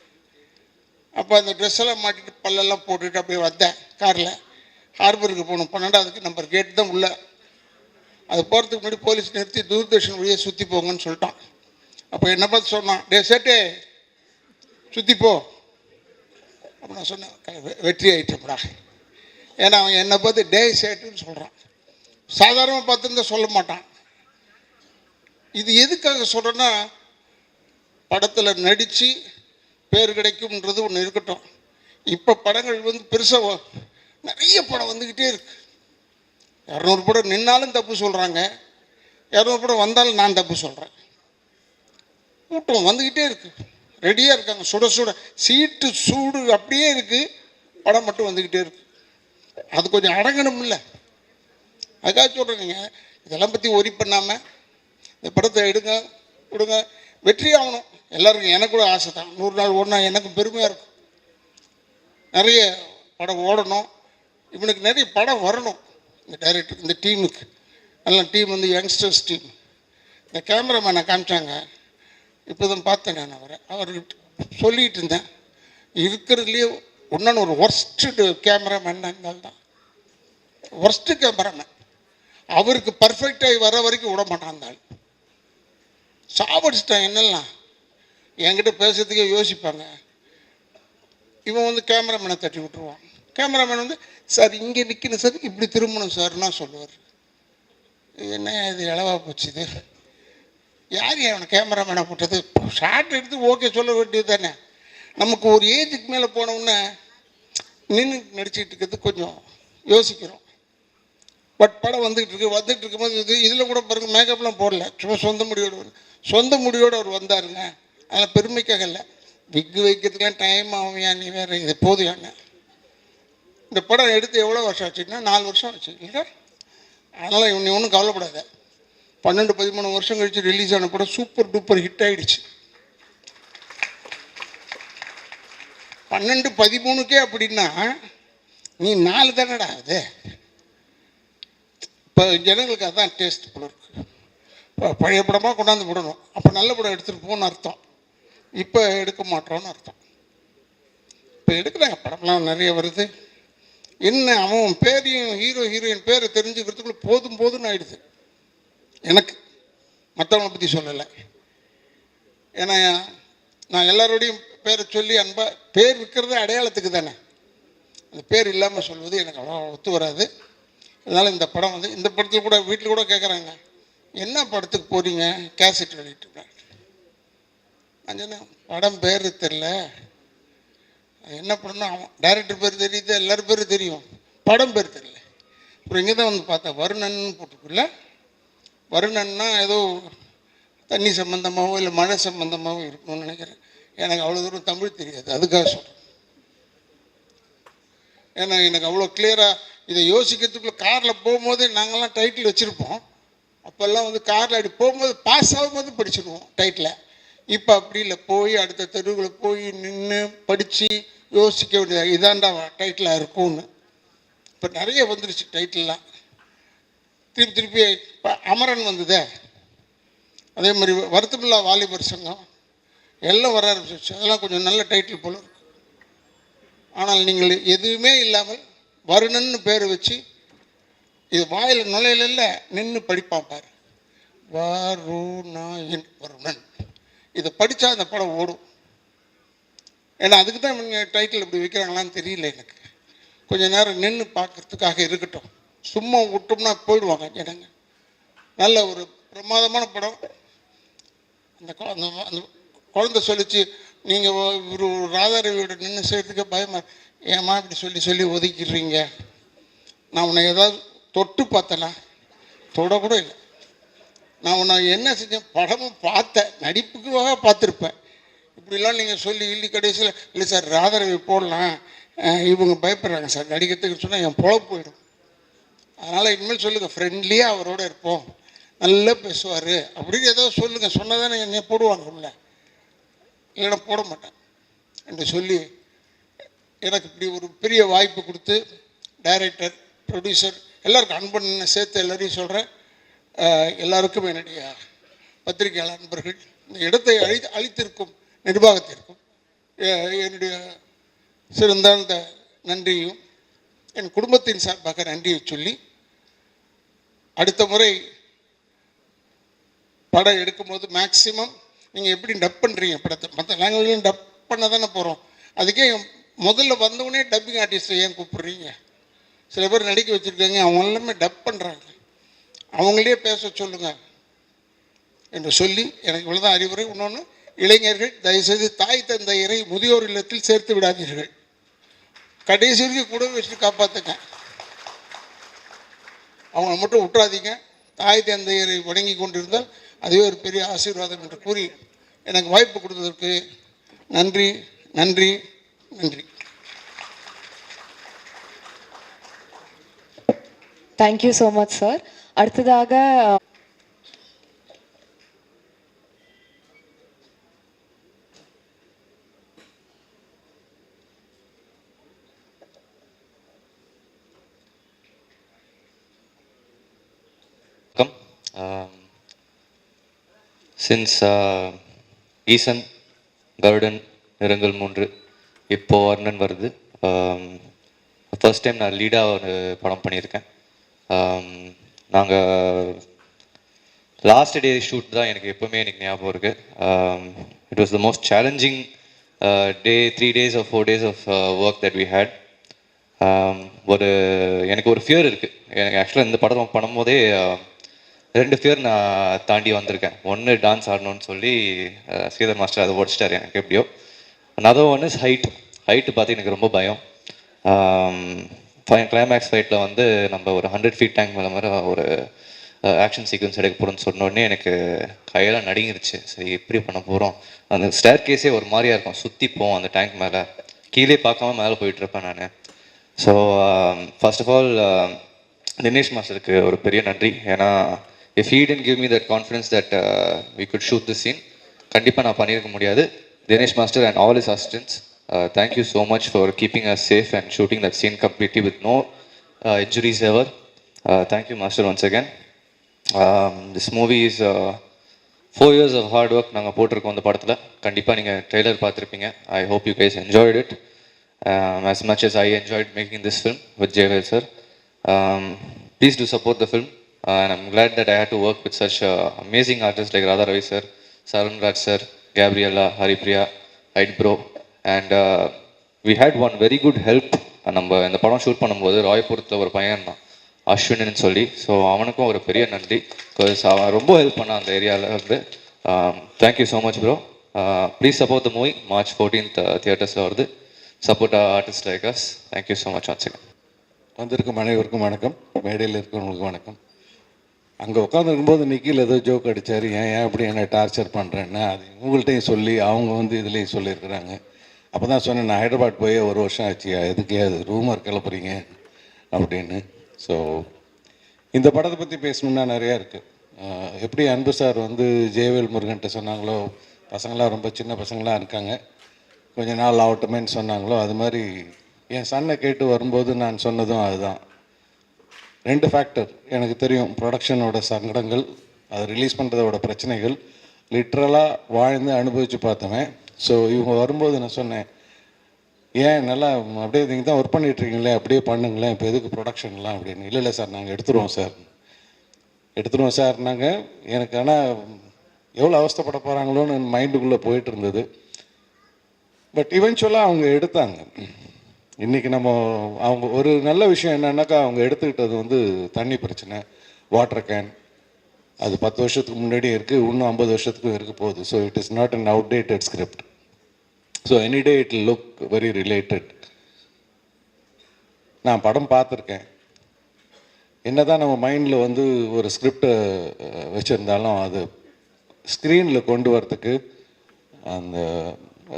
அப்போ அந்த ட்ரெஸ்ஸெல்லாம் மாட்டிட்டு பல்லெல்லாம் போட்டுட்டு அப்படியே வந்தேன் காரில். ஹார்பருக்கு போகணும், 12வது நம்பர் கேட் தான் உள்ள. அது போகிறதுக்கு முன்னாடி போலீஸ் நிறுத்தி தூர்தர்ஷன் வழியாக சுற்றி போங்கன்னு சொல்லிட்டான். அப்போ என்ன பார்த்து சொன்னான், டே சேட்டே சுற்றிப்போ. அப்போ நான் சொன்னேன், வெற்றி ஆகிட்டோம்டா. ஏன்னா அவன் என்னை பார்த்து டே சேட்டுன்னு சொல்கிறான். சாதாரணமாக பார்த்துருந்தா சொல்ல மாட்டான். இது எதுக்காக சொல்கிறேன்னா, படத்தில் நடித்து பேர் கிடைக்கும்ன்றது ஒன்று இருக்கட்டும். இப்போ படங்கள் வந்து பெருசாக நிறைய படம் வந்துக்கிட்டே இருக்கு. 200 படம் நின்னாலும் தப்பு சொல்கிறாங்க, 200 படம் வந்தாலும் நான் தப்பு சொல்கிறேன். கூட்டம் வந்துக்கிட்டே இருக்கு, ரெடியாக இருக்காங்க, சுட சுட சீட்டு சூடு அப்படியே இருக்குது, படம் மட்டும் வந்துக்கிட்டே இருக்கு. அது கொஞ்சம் அடங்கணும் இல்லை? அதுக்காக சொல்கிறேங்க, இதெல்லாம் பற்றி ஒரி பண்ணாமல் இந்த படத்தை எடுங்க கொடுங்க, வெற்றி ஆகணும் எல்லாருக்கும். எனக்கு கூட ஆசை தான், 100 நாள் ஓடினா எனக்கு பெருமையாக இருக்கும். நிறைய படம் ஓடணும், இவனுக்கு நிறைய படம் வரணும். இந்த டைரக்டர் இந்த டீமுக்கு நல்ல டீம் வந்து யங்ஸ்டர்ஸ் டீம். இந்த கேமராமேனை காமிச்சாங்க, இப்போ தான் பார்த்தேன் நான் அவர்கிட்ட சொல்லிகிட்டு இருந்தேன், இருக்கிறதுலேயே ஒன்றான ஒரு ஒர்ஸ்ட்டு கேமராமேன் தான். Worst cameraman. அவருக்கு பர்ஃபெக்டாகி வர வரைக்கும் விட மாட்டான் அந்த ஆள். சாவடிச்சிட்டான் என்னெல்லாம், என்கிட்ட பேசுறதுக்கே யோசிப்பாங்க. இவன் வந்து கேமராமேனை தட்டி விட்டுருவான். கேமராமேன் வந்து சார் இங்கே நிற்கணும் சார், இப்படி திரும்பணும் சார்னா சொல்லுவார். என்ன இது இளவாக போச்சு இது, யார் அவனை கேமராமேனை போட்டது? ஷார்ட் எடுத்து ஓகே சொல்ல வேண்டியது தானே. நமக்கு ஒரு ஏஜுக்கு மேலே போனவுடனே நின்று நடிச்சுக்கிட்டு இருக்கிறது கொஞ்சம் யோசிக்கிறோம். பட் படம் வந்துக்கிட்டு இருக்கும்போது இதில் கூட பாருங்கள், மேக்கப்லாம் போடல, சும்மா சொந்த முடியோடு அவர் வந்தாருங்க. அதில் பெருமைக்காக இல்லை, விக்கு வைக்கிறதுக்கெலாம் டைம் ஆகும். நீ வேறு இது போதும் என்ன இந்த படம் எடுத்து எவ்வளோ வருஷம் ஆச்சுன்னா 4 வருஷம் ஆச்சு இல்லை. அதனால் நீ ஒன்றும் கவலைப்படாத. 12-13 வருஷம் கழித்து ரிலீஸ் ஆன படம் சூப்பர் டூப்பர் ஹிட் ஆகிடுச்சு. 12-13க்கே அப்படின்னா நீ 4 தானடா ஆகுது. இப்போ ஜனங்களுக்கு அதுதான் டேஸ்ட் போல இருக்கு. இப்போ பழைய படமாக கொண்டாந்து விடணும், அப்போ நல்ல படம் எடுத்துகிட்டு போகணும்னு அர்த்தம். இப்போ எடுக்க மாட்டோன்னு அர்த்தம். இப்போ எடுக்கிறாங்க, படம்லாம் நிறைய வருது. என்ன அவன் பேரையும் ஹீரோ ஹீரோயின் பேரை தெரிஞ்சுக்கிறதுக்குள்ள போதும் போதும்னு ஆயிடுது எனக்கு. மற்றவங்களை பற்றி சொல்லலை. ஏன்னா நான் எல்லாரோடையும் பேரை சொல்லி அன்பா பேர் விற்கிறதே அடையாளத்துக்கு தானே. அந்த பேர் இல்லாமல் சொல்வது எனக்கு அவ்வளோ ஒத்து வராது. அதனால் இந்த படம் வந்து இந்த படத்தில் கூட வீட்டில் கூட கேட்குறாங்க, என்ன படத்துக்கு போகிறீங்க, கேசட் வெளியிட்டுருக்கேன். நான் சொன்னேன் படம் பேர் தெரில, என்ன படம்னா அவன் டைரக்டர் பேர் தெரியுது, எல்லோரும் பேர் தெரியும், படம் பேர் தெரியல. அப்புறம் இங்கே தான் வந்து பார்த்தேன் வருணன் போட்டுக்குள்ள. வருணன்னா ஏதோ தண்ணி சம்மந்தமாகவோ இல்லை மழை சம்மந்தமாகவோ இருக்கணும்னு நினைக்கிறேன். எனக்கு அவ்வளோ தூரம் தமிழ் தெரியாது, அதுக்காக சொல்கிறேன். ஏன்னா எனக்கு அவ்வளோ கிளியராக இதை யோசிக்கிறதுக்குள்ளே காரில் போகும்போதே நாங்கள்லாம் டைட்டில் வச்சுருப்போம். அப்போல்லாம் வந்து காரில் அப்படி போகும்போது பாஸ் ஆகும்போது படிச்சுடுவோம் டைட்டில். இப்போ அப்படி இல்லை, போய் அடுத்த தெருவில் போய் நின்று படித்து யோசிக்க வேண்டியது, இதாண்டா டைட்டிலாக இருக்கும்னு. இப்போ நிறைய வந்துருச்சு டைட்டில்லாம். திருப்பி இப்போ அமரன் வந்ததே, அதே மாதிரி வருத்தமில்லா வாலிபர் சங்கம் எல்லாம் வர ஆரம்பிச்சிருச்சு. அதெல்லாம் கொஞ்சம் நல்ல டைட்டில் போல இருக்கு. ஆனால் நீங்கள் எதுவுமே இல்லாமல் வருணன்னு பேர் வச்சு இது வாயில் நுழையில நின்று படிப்பான் பாரு, வருணன் வருணன். இதை படித்தா அந்த படம் ஓடும். ஏன்னா அதுக்கு தான் இவங்க டைட்டில் இப்படி வைக்கிறாங்களான்னு தெரியல எனக்கு. கொஞ்சம் நேரம் நின்று பார்க்குறதுக்காக இருக்கட்டும், சும்மா விட்டோம்னா போயிடுவாங்க ஜனங்க. நல்ல ஒரு பிரமாதமான படம். அந்த அந்த குழந்தை சொல்லிச்சு, நீங்கள் ஒரு ராதாரவியோட நின்று செய்கிறதுக்கே பயமாக, ஏமா இப்படி சொல்லி சொல்லி ஒதுக்கிடுறீங்க, நான் உன்னை ஏதாவது தொட்டு பார்த்தேனா, தொடக்கூட இல்லை. நான் உன்னை என்ன செஞ்சேன், படமும் பார்த்தேன், நடிப்புக்காக பார்த்துருப்பேன். இப்படிலாம் நீங்கள் சொல்லி இல்லி கடைசியில் இல்லை சார் ராதாரவி போடலாம், இவங்க பயப்படுறாங்க சார் நடிக்கிறதுக்கு சொன்னால் என் பொழப்பு போயிடும். அதனால் இனிமேல் சொல்லுங்கள் ஃப்ரெண்ட்லியாக அவரோட இருப்போம், நல்லா பேசுவார் அப்படின்னு ஏதாவது சொல்லுங்கள். சொன்னால் தானே என்னை போடுவாங்க உள்ள, இல்லைன்னா போட மாட்டேன் என்று சொல்லி எனக்கு இப்படி ஒரு பெரிய வாய்ப்பு கொடுத்து டைரக்டர் ப்ரொடியூசர் எல்லாருக்கும் அன்பன் சேர்த்து எல்லாரையும் சொல்கிறேன். எல்லாருக்கும் என்னுடைய பத்திரிகையாளர் நண்பர்கள், இந்த இடத்தை அளித்திருக்கும் நிர்வாகத்திற்கும் என்னுடைய சிறந்த நன்றியும் என் குடும்பத்தின் சார்பாக நன்றியை சொல்லி, அடுத்த முறை படம் எடுக்கும்போது மேக்சிமம் நீங்கள் எப்படி டப் பண்ணுறீங்க படத்தை, மற்ற லாங்குவேஜ்லையும் டப் பண்ண தானே போகிறோம். அதுக்கே முதல்ல வந்தவுடனே டப்பிங் ஆர்டிஸ்ட்டை ஏன் கூப்பிட்றீங்க? சில பேர் நடிக்க வச்சுருக்காங்க, அவங்க எல்லாமே டப் பண்ணுறாங்க, அவங்களே பேச சொல்லுங்கள் என்று சொல்லி எனக்கு இவ்வளோதான் அறிவுரை. இன்னொன்று, இளைஞர்கள் தயவுசெய்து தாய் தந்தையரை முதியோர் இல்லத்தில் சேர்த்து விடாதீர்கள், கடைசி வரைக்கும் கூட வச்சுட்டு காப்பாற்றுங்க, அவங்கள மட்டும் விட்டுறாதீங்க. தாய் தந்தையரை வணங்கி கொண்டிருந்தால் அதுவே ஒரு பெரிய ஆசீர்வாதம் என்று கூறி எனக்கு வாய்ப்பு கொடுத்ததற்கு நன்றி நன்றி நன்றி. Thank you so much sir. அடுத்ததாக சின்ஸ் ஈசன், கருடன், நிறங்கள் 3, இப்போ வர்ணன் வருது. ஃபர்ஸ்ட் டைம் நான் லீடாக ஒரு படம் பண்ணியிருக்கேன். நாங்கள் லாஸ்ட் டே ஷூட் தான் எனக்கு எப்போவுமே எனக்கு ஞாபகம் இருக்குது. It was the most challenging day. 3 days or 4 days of work that we had. எனக்கு ஒரு ஃபியர் இருக்குது. எனக்கு ஆக்சுவலாக இந்த படம் பண்ணும்போதே 2 ஃபியர் நான் தாண்டி வந்திருக்கேன். ஒன்று டான்ஸ் ஆடணும்னு சொல்லி ஸ்ரீதர் மாஸ்டர் அதை உடச்சிட்டார் எனக்கு எப்படியோ. another one is ஹைட்டு பார்த்து எனக்கு ரொம்ப பயம். கிளைமேக்ஸ் ஃபைட்டில் வந்து நம்ம ஒரு 100 feet டேங்க் மேலே மாதிரி ஒரு ஆக்ஷன் சீக்வன்ஸ் எடுக்க போகிறோன்னு சொன்னோடனே எனக்கு கையெல்லாம் நடுங்கிருச்சு. சரி எப்படி பண்ண போகிறோம், அந்த ஸ்டேர் கேஸே ஒரு மாதிரியாக இருக்கும், சுற்றி போவோம் அந்த டேங்க் மேலே, கீழே பார்க்காம மேலே போயிட்டுருப்பேன் நான். So first of all Dinesh மாஸ்டருக்கு ஒரு பெரிய நன்றி. ஏன்னா if he didn't give me that confidence that we could shoot the scene, கண்டிப்பாக நான் பண்ணியிருக்க முடியாது. Dinesh master and all his assistants, thank you so much for keeping us safe and shooting that scene completely with no injuries ever. Thank you master once again. This movie is 4 years of hard work நாங்கள் போட்டிருக்கோம் இந்த படத்தில். கண்டிப்பாக நீங்கள் trailer பார்த்துருப்பீங்க. I hope you guys enjoyed it as much as I enjoyed making this film with Jayvel sir. Please do support the film, and I'm glad that I had to work with such amazing artists like Radha Ravi sir, Sarun Raj sir, Gabriella, Haripriya, Ait bro, and we had one very good help. நம்ம இந்த படம் shoot பண்ணும்போது ராயபுரத்தில் ஒரு பையன் தான் அஸ்வின்னு சொல்லி, so அவனுக்கும் ஒரு பெரிய நன்றி. பிகாஸ் அவன் ரொம்ப ஹெல்ப் பண்ணான் அந்த ஏரியாவில் வந்து. Thank you so much bro. Please support the movie. March 14th தியேட்டர்ஸில் வருது. Support artist like us. Thank you so much once again. வந்திருக்கும் அனைவருக்கும் வணக்கம். மேடையில் இருக்கிறவங்களுக்கு வணக்கம். அங்கே உட்காந்துருக்கும்போது நிக்கில் ஏதோ ஜோக் அடித்தார், ஏன் அப்படி என்னை டார்ச்சர் பண்ணுறேன்னா அது இவங்கள்ட்டையும் சொல்லி அவங்க வந்து இதுலேயும் சொல்லியிருக்கிறாங்க. அப்போ தான் சொன்னேன், நான் ஹைதராபாத் போய் 1 வருஷம் ஆச்சு, எதுக்கே அது ரூமர் கிளப்புறீங்க அப்படின்னு. ஸோ இந்த படத்தை பற்றி பேசணுன்னா நிறையா இருக்குது. எப்படி அன்பு சார் வந்து ஜெயவேல் முருகன்ட்ட சொன்னாங்களோ, பசங்களாம் ரொம்ப சின்ன பசங்களாம் இருக்காங்க, கொஞ்ச நாள் ஆகட்டுமேன்னு சொன்னாங்களோ, அது மாதிரி என் சன்னை கேட்டு வரும்போது நான் சொன்னதும் அதுதான். 2 ஃபேக்டர் எனக்கு தெரியும். ப்ரொடக்ஷனோட சங்கடங்கள், அதை ரிலீஸ் பண்ணுறதோட பிரச்சனைகள், லிட்ரலாக வாழ்ந்து அனுபவித்து பார்த்தவன். ஸோ இவங்க வரும்போது நான் சொன்னேன், ஏன் நல்லா அப்படியே நீங்கள் தான் ஒர்க் பண்ணிகிட்ருக்கீங்களே, அப்படியே பண்ணுங்களேன், இப்போ எதுக்கு ப்ரொடக்ஷன்லாம் அப்படின்னு. இல்லை சார், நாங்கள் எடுத்துருவோம் சார்னாங்க. எனக்கு ஆனால் எவ்வளோ அவஸ்தைப்பட போகிறாங்களோன்னு மைண்டுக்குள்ளே போயிட்டு இருந்தது. பட் இவென்ச்சுவலாக அவங்க எடுத்தாங்க. இன்றைக்கி அவங்க ஒரு நல்ல விஷயம் என்னன்னாக்கா, அவங்க எடுத்துக்கிட்டது வந்து தண்ணி பிரச்சனை, வாட்டர் கேன், அது 10 வருஷத்துக்கு முன்னாடியே இருக்குது, இன்னும் 50 வருஷத்துக்கும் இருக்க போகுது. So it is not an outdated script. So any day it look very related. நான் படம் பார்த்துருக்கேன். என்ன தான் நம்ம மைண்டில் வந்து ஒரு ஸ்கிரிப்டை வச்சுருந்தாலும் அது ஸ்க்ரீனில் கொண்டு வரத்துக்கு அந்த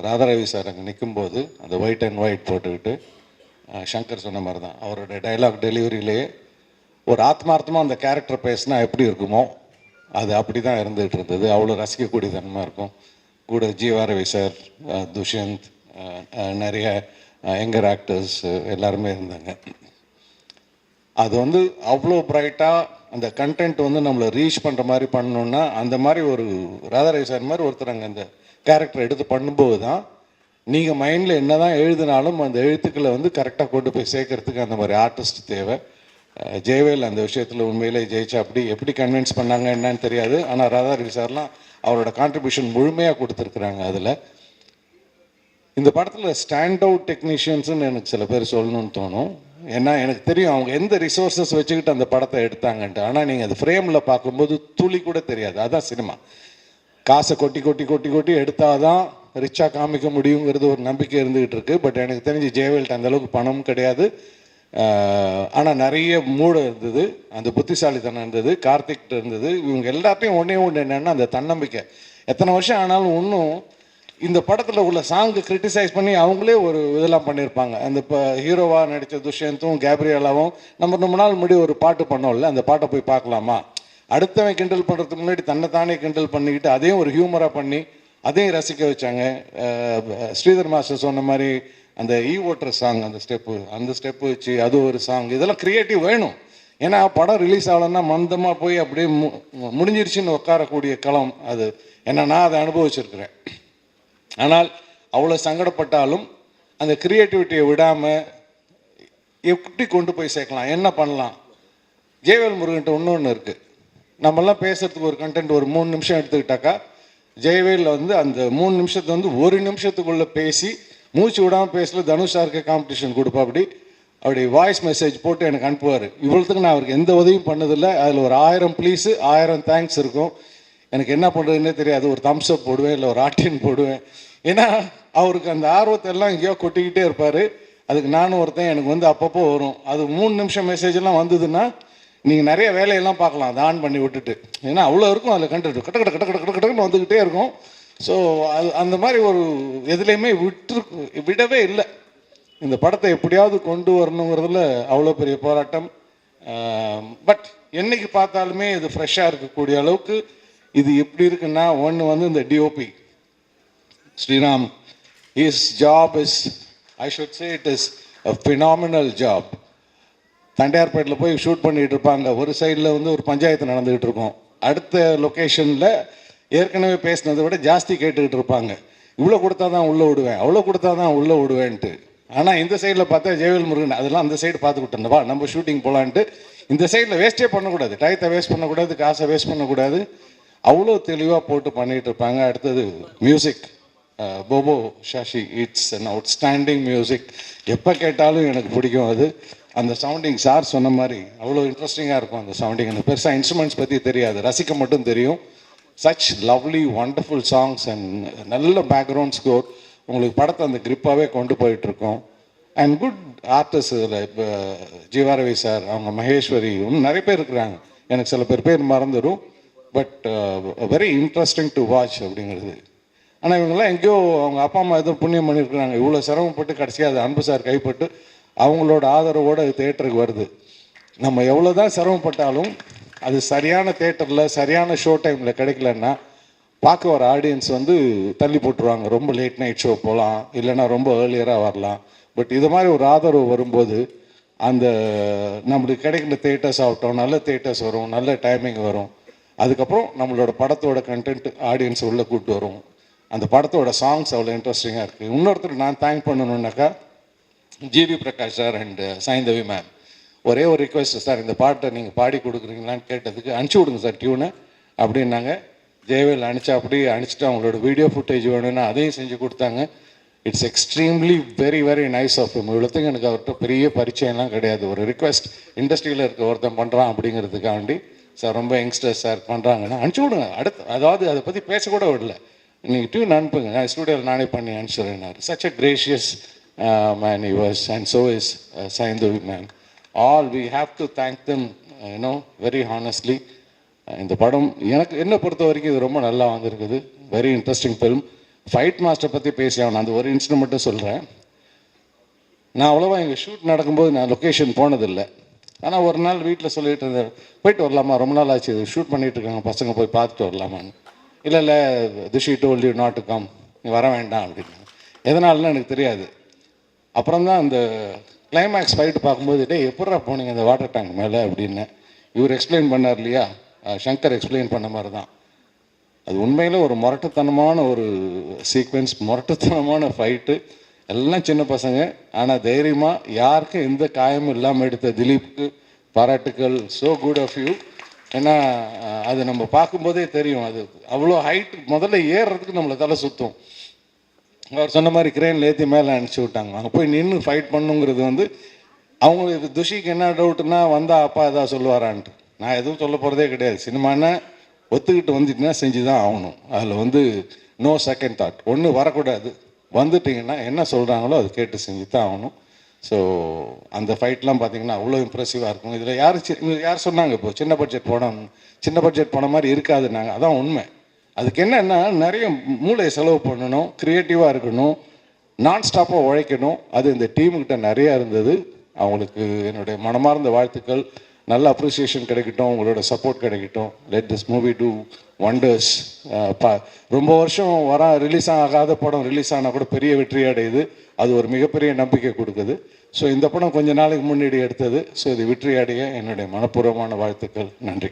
ராதாரவி சார் அங்கே நிற்கும்போது அந்த ஒயிட் அண்ட் ஒயிட் போட்டுக்கிட்டு, சங்கர் சொன்ன மாதிரி தான் அவரோட டைலாக் டெலிவரியிலேயே ஒரு ஆத்மார்த்தமாக அந்த கேரக்டர் பேசினா எப்படி இருக்குமோ அது அப்படி தான் இருந்துகிட்டு இருந்தது. அவ்வளோ ரசிக்கக்கூடிய தன்மை இருக்கும். கூட ஜீவாரவி சார், துஷ்யந்த், நிறைய யங்கர் ஆக்டர்ஸ் எல்லாருமே இருந்தாங்க. அது வந்து அவ்வளோ பிரைட்டாக அந்த கண்டென்ட் வந்து நம்மளை ரீச் பண்ணுற மாதிரி பண்ணணுன்னா, அந்த மாதிரி ஒரு ராதாரவி சார் மாதிரி ஒருத்தர் அங்கே அந்த கேரக்டர் எடுத்து பண்ணும்போது தான் நீங்கள் மைண்டில் என்ன தான் எழுதினாலும் அந்த எழுத்துக்களை வந்து கரெக்டாக கொண்டு போய் சேர்க்கறதுக்கு அந்த மாதிரி ஆர்டிஸ்ட் தேவை. ஜெயவேல் அந்த விஷயத்தில் உண்மையிலே ஜெயிச்சா. அப்படி எப்படி கன்வின்ஸ் பண்ணாங்க என்னன்னு தெரியாது. ஆனால் ராதாரவி சார்லாம் அவரோட கான்ட்ரிபியூஷன் முழுமையாக கொடுத்துருக்குறாங்க. அதில் இந்த படத்தில் ஸ்டாண்ட் அவுட் டெக்னீஷியன்ஸுன்னு எனக்கு சில பேர் சொல்லணும்னு தோணும். ஏன்னா எனக்கு தெரியும் அவங்க எந்த ரிசோர்ஸஸ் வச்சுக்கிட்டு அந்த படத்தை எடுத்தாங்கன்ட்டு. ஆனால் நீங்கள் அது ஃப்ரேமில் பார்க்கும்போது துளி கூட தெரியாது. அதுதான் சினிமா. காசை கொட்டி கொட்டி கொட்டி கொட்டி எடுத்தால் தான் ரிச்சாக காமிக்க முடியுங்கிறது ஒரு நம்பிக்கை இருந்துகிட்டு இருக்குது. பட் எனக்கு தெரிஞ்சு ஜெயவேல்ட்ட அந்தளவுக்கு பணம் கிடையாது. ஆனால் நிறைய மூடு இருந்தது, அந்த புத்திசாலித்தனம் இருந்தது, கார்த்திக் இருந்தது. இவங்க எல்லாத்தையும் ஒன்று என்னென்னா அந்த தன்னம்பிக்கை. எத்தனை வருஷம் ஆனாலும் இன்னும் இந்த படத்தில் உள்ள சாங்கு கிரிட்டிசைஸ் பண்ணி அவங்களே ஒரு இதெல்லாம் பண்ணியிருப்பாங்க. அந்த இப்போ ஹீரோவாக நடித்த துஷ்யந்தும் கேப்ரியலாவும் நம்ம நாள் முன்னாடி ஒரு பாட்டு பண்ணோம்ல, அந்த பாட்டை போய் பார்க்கலாமா, அடுத்தவன் கிண்டல் பண்ணுறதுக்கு முன்னாடி தன்னைத்தானே கிண்டல் பண்ணிக்கிட்டு அதையும் ஒரு ஹியூமராக பண்ணி அதையும் ரசிக்க வச்சாங்க. ஸ்ரீதர் மாஸ்டர் சொன்ன மாதிரி அந்த ஓட்டர் சாங், அந்த ஸ்டெப்பு வச்சு அது ஒரு சாங், இதெல்லாம் க்ரியேட்டிவ் வேணும். ஏன்னா படம் ரிலீஸ் ஆகலன்னா மந்தமாக போய் அப்படியே முடிஞ்சிருச்சுன்னு உட்காரக்கூடிய களம் அது. ஏன்னா நான் அதை அனுபவிச்சிருக்கிறேன். ஆனால் அவ்வளோ சங்கடப்பட்டாலும் அந்த க்ரியேட்டிவிட்டியை விடாமல் எப்படி கொண்டு போய் சேர்க்கலாம், என்ன பண்ணலாம். ஜெயவேல் முருகன்ட்ட இன்னொன்று இருக்குது. நம்மெல்லாம் பேசுகிறதுக்கு ஒரு கண்டென்ட் ஒரு 3 நிமிஷம் எடுத்துக்கிட்டாக்கா, ஜெயவேலில் வந்து அந்த 3 நிமிஷத்தை வந்து 1 நிமிஷத்துக்குள்ளே பேசி மூச்சு விடாமல் பேசல தனுஷாருக்கு காம்படிஷன் கொடுப்பா. அப்படி வாய்ஸ் மெசேஜ் போட்டு எனக்கு அனுப்புவார். இவ்வளோத்துக்கு நான் அவருக்கு எந்த உதவியும் பண்ணதில்லை. அதில் ஒரு 1000 ப்ளீஸு 1000 தேங்க்ஸ் இருக்கும். எனக்கு என்ன பண்ணுறதுன்னே தெரியாது. ஒரு தம்ஸ் அப் போடுவேன், இல்லை ஒரு ஆட்டின் போடுவேன். ஏன்னா அவருக்கு அந்த ஆர்வத்தை எல்லாம் எங்கேயோ கொட்டிக்கிட்டே இருப்பார். அதுக்கு நானும் ஒருத்தன் எனக்கு வந்து அப்பப்போ வரும். அது 3 நிமிஷம் மெசேஜெல்லாம் வந்ததுன்னா நீங்கள் நிறைய வேலையெல்லாம் பார்க்கலாம் அதை ஆன் பண்ணி விட்டுட்டு. ஏன்னா அவ்வளோ இருக்கும் அதில் கண்டென்ட் கட்ட கட்ட கட்ட கட்ட கட்ட கட்டன்னு வந்துக்கிட்டே இருக்கும். ஸோ அது அந்த மாதிரி ஒரு எதுலேயுமே விடவே இல்லை. இந்த படத்தை எப்படியாவது கொண்டு வரணுங்கிறதுல அவ்வளோ பெரிய போராட்டம். பட் என்னைக்கு பார்த்தாலுமே இது ஃப்ரெஷ்ஷாக இருக்கக்கூடிய அளவுக்கு இது எப்படி இருக்குன்னா, ஒன்று வந்து இந்த DOP Sriram, his job is, I should say it is a phenomenal job. தண்டையார்பேட்டில் போய் ஷூட் பண்ணிகிட்டு இருப்பாங்க, ஒரு சைடில் வந்து ஒரு பஞ்சாயத்து நடந்துக்கிட்டு இருக்கும், அடுத்த லொக்கேஷனில் ஏற்கனவே பேசினதை விட ஜாஸ்தி கேட்டுக்கிட்டு இருப்பாங்க. இவ்வளோ கொடுத்தா தான் உள்ளே விடுவேன், அவ்வளோ கொடுத்தா தான் உள்ளே விடுவேன்ட்டு. ஆனால் இந்த சைடில் பார்த்தா ஜெயவேல் முருகன் அதெல்லாம் அந்த சைடு பார்த்துக்கிட்டு வா நம்ம ஷூட்டிங் போகலான்ட்டு இந்த சைடில் வேஸ்ட்டே பண்ணக்கூடாது, டயத்தை வேஸ்ட் பண்ணக்கூடாது, காசை வேஸ்ட் பண்ணக்கூடாது, அவ்வளோ தெளிவாக போட்டு பண்ணிகிட்டு இருப்பாங்க. அடுத்தது music, Bobo Shashi, it's an outstanding music. எப்போ கேட்டாலும் எனக்கு பிடிக்கும் அது. அந்த சவுண்டிங் சார் சொன்ன மாதிரி அவ்வளோ இன்ட்ரெஸ்டிங்காக இருக்கும் அந்த சவுண்டிங். அந்த பெருசாக இன்ஸ்ட்ருமெண்ட்ஸ் பற்றி தெரியாது, ரசிக்க மட்டும் தெரியும். Such lovely wonderful songs and நல்ல பேக்ரவுண்ட் ஸ்கோர். உங்களுக்கு படத்தை அந்த கிரிப்பாகவே கொண்டு போயிட்டுருக்கோம். அண்ட் குட் ஆர்டிஸ்ட் இதில் இப்போ ஜீவாரவி சார், அவங்க மகேஸ்வரி, இன்னும் நிறைய பேர் இருக்கிறாங்க, எனக்கு சில பேர் மறந்துடும். But very interesting to watch அப்படிங்கிறது. ஆனால் இவங்கெல்லாம் எங்கேயோ அவங்க அப்பா அம்மா எதுவும் புண்ணியம் பண்ணியிருக்கிறாங்க, இவ்வளோ சிரமப்பட்டு கடைசியாக அது அன்பு சார் கைப்பட்டு அவங்களோட ஆதரவோடு அது தேட்டருக்கு வருது. நம்ம எவ்வளோ தான் சிரமப்பட்டாலும் அது சரியான தேட்டரில் சரியான ஷோ டைமில் கிடைக்கலன்னா பார்க்க வர ஆடியன்ஸ் வந்து தள்ளி போட்டுருவாங்க. ரொம்ப லேட் நைட் ஷோ போகலாம், இல்லைன்னா ரொம்ப ஏர்லியராக வரலாம். பட் இது மாதிரி ஒரு ஆதரவு வரும்போது அந்த நம்மளுக்கு கிடைக்கிற தேட்டர்ஸ் ஆகட்டும், நல்ல தேட்டர்ஸ் வரும், நல்ல டைமிங் வரும். அதுக்கப்புறம் நம்மளோட படத்தோட கண்டென்ட் ஆடியன்ஸ் உள்ளே கூப்பிட்டு வரும். அந்த படத்தோட சாங்ஸ் அவ்வளோ இன்ட்ரெஸ்டிங்காக இருக்குது. இன்னொருத்தர் நான் தேங்க் பண்ணணுன்னாக்கா GV Prakash sir and Saindhavi ma'am. ஒரே ஒரு ரிக்வெஸ்ட் சார், இந்த பாட்டை நீங்கள் பாடி கொடுக்குறீங்களான்னு கேட்டதுக்கு அனுப்பிச்சி விடுங்க சார் டியூனை அப்படின்னாங்க. ஜெயவேல் அனுப்பிச்சிட்டு அவங்களோட வீடியோ ஃபுட்டேஜ் வேணும்னா அதையும் செஞ்சு கொடுத்தாங்க. It's extremely very very nice of him. இவ்வளோத்துக்கு எனக்கு அவர்கிட்ட பெரிய பரிச்சயம்லாம் கிடையாது, ஒரு ரிக்வெஸ்ட் இண்டஸ்ட்ரியில் இருக்க ஒருத்தன் பண்ணுறான் அப்படிங்கிறதுக்காண்டி சார் ரொம்ப யங்ஸ்டர்ஸ் சார் பண்ணுறாங்கன்னா அனுப்பிச்சி விடுங்க. அதாவது அதை பற்றி பேசக்கூட விடல, நீங்கள் டியூன் அனுப்புங்க, நான் ஸ்டூடியோவில் நானே பண்ணி அனுப்பிச்சிடுறேன். Such a gracious man he was, and so is Saindavi ma'am. All we have to thank them, very honestly. இந்த படம் எனக்கு என்னை பொறுத்த வரைக்கும் இது ரொம்ப நல்லா வந்திருக்குது. Very interesting film. Fight master பற்றி பேசி ஆகணும், அந்த ஒரு இன்சிடென்ட் மட்டும் சொல்கிறேன். நான் அவ்வளோவா எங்கள் ஷூட் நடக்கும்போது நான் லொக்கேஷன் போனதில்லை. ஆனால் ஒரு நாள் வீட்டில் சொல்லிட்டு இருந்தேன், போயிட்டு வரலாமா, ரொம்ப நாள் ஆச்சு ஷூட் பண்ணிகிட்டு இருக்காங்க பசங்க, போய் பார்த்துட்டு வரலாமான்னு. இல்லை திஷி told you not to come, நீ வர வேண்டாம் அப்படின்னு. எதனாலன்னு எனக்கு தெரியாது. அப்புறம் தான் அந்த கிளைமேக்ஸ் ஃபைட்டு பார்க்கும்போது, டே எப்படா போனீங்க அந்த வாட்டர் டேங்க் மேலே அப்படின்னு இவர் எக்ஸ்பிளைன் பண்ணார் இல்லையா, சங்கர் எக்ஸ்பிளைன் பண்ண மாதிரி தான். அது உண்மையில் ஒரு முரட்டுத்தனமான ஒரு சீக்வென்ஸ், முரட்டுத்தனமான ஃபைட்டு, எல்லாம் சின்ன பசங்க. ஆனால் தைரியமாக யாருக்கும் எந்த காயமும் இல்லாமல் எடுத்த திலீப்புக்கு பாராட்டுக்கள். So good of you. ஏன்னா அது நம்ம பார்க்கும்போதே தெரியும், அது அவ்வளோ ஹைட் முதல்ல ஏறுறதுக்கு நம்மளை தலை சுற்றும். அவர் சொன்ன மாதிரி கிரேனில் ஏற்றி மேலே அனுப்பிச்சி விட்டாங்க. அங்கே போய் நின்று ஃபைட் பண்ணுங்கிறது வந்து அவங்களுக்கு துஷிக்கு என்ன டவுட்டுன்னா, வந்தால் அப்பா எதாவது சொல்லுவாரான்ட்டு. நான் எதுவும் சொல்ல போகிறதே கிடையாது. சினிமானா ஒத்துக்கிட்டு வந்துட்டுனா செஞ்சு தான் ஆகணும். அதில் வந்து நோ செகண்ட் தாட். ஒன்று வரக்கூடாது, வந்துட்டிங்கன்னா என்ன சொல்கிறாங்களோ அது கேட்டு செஞ்சு தான் ஆகணும். ஸோ அந்த ஃபைட்லாம் பார்த்தீங்கன்னா அவ்வளோ இம்ப்ரெசிவாக இருக்கும். இதில் யார் சொன்னாங்க இப்போ சின்ன பட்ஜெட் படம் மாதிரி இருக்காதுன்னாங்க. அதான் உண்மை. அதுக்கு என்னென்னா நிறைய மூளையை செலவு பண்ணணும், க்ரியேட்டிவாக இருக்கணும், நான் ஸ்டாப்பாக உழைக்கணும். அது இந்த டீமுக்கிட்ட நிறையா இருந்தது. அவங்களுக்கு என்னுடைய மனமார்ந்த வாழ்த்துக்கள். நல்ல அப்ரிசியேஷன் கிடைக்கட்டும், உங்களோட சப்போர்ட் கிடைக்கட்டும். Let this movie two wonders. ரொம்ப வருஷம் ரிலீஸ் ஆகாத படம் ரிலீஸ் ஆனால் கூட பெரிய வெற்றி அடையுது. அது ஒரு மிகப்பெரிய நம்பிக்கை கொடுக்குது. ஸோ இந்த படம் கொஞ்ச நாளைக்கு முன்னாடி எடுத்தது. ஸோ இது வெற்றி அடைய என்னுடைய மனப்பூர்வமான வாழ்த்துக்கள். நன்றி.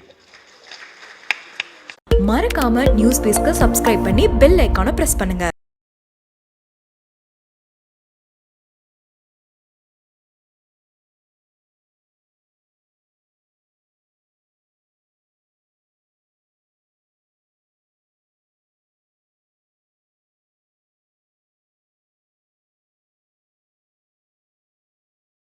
மறக்காம நியூஸ் பேஸ்க்கு சப்ஸ்கிரைப் பண்ணி பெல் ஐகானை பிரஸ் பண்ணுங்க.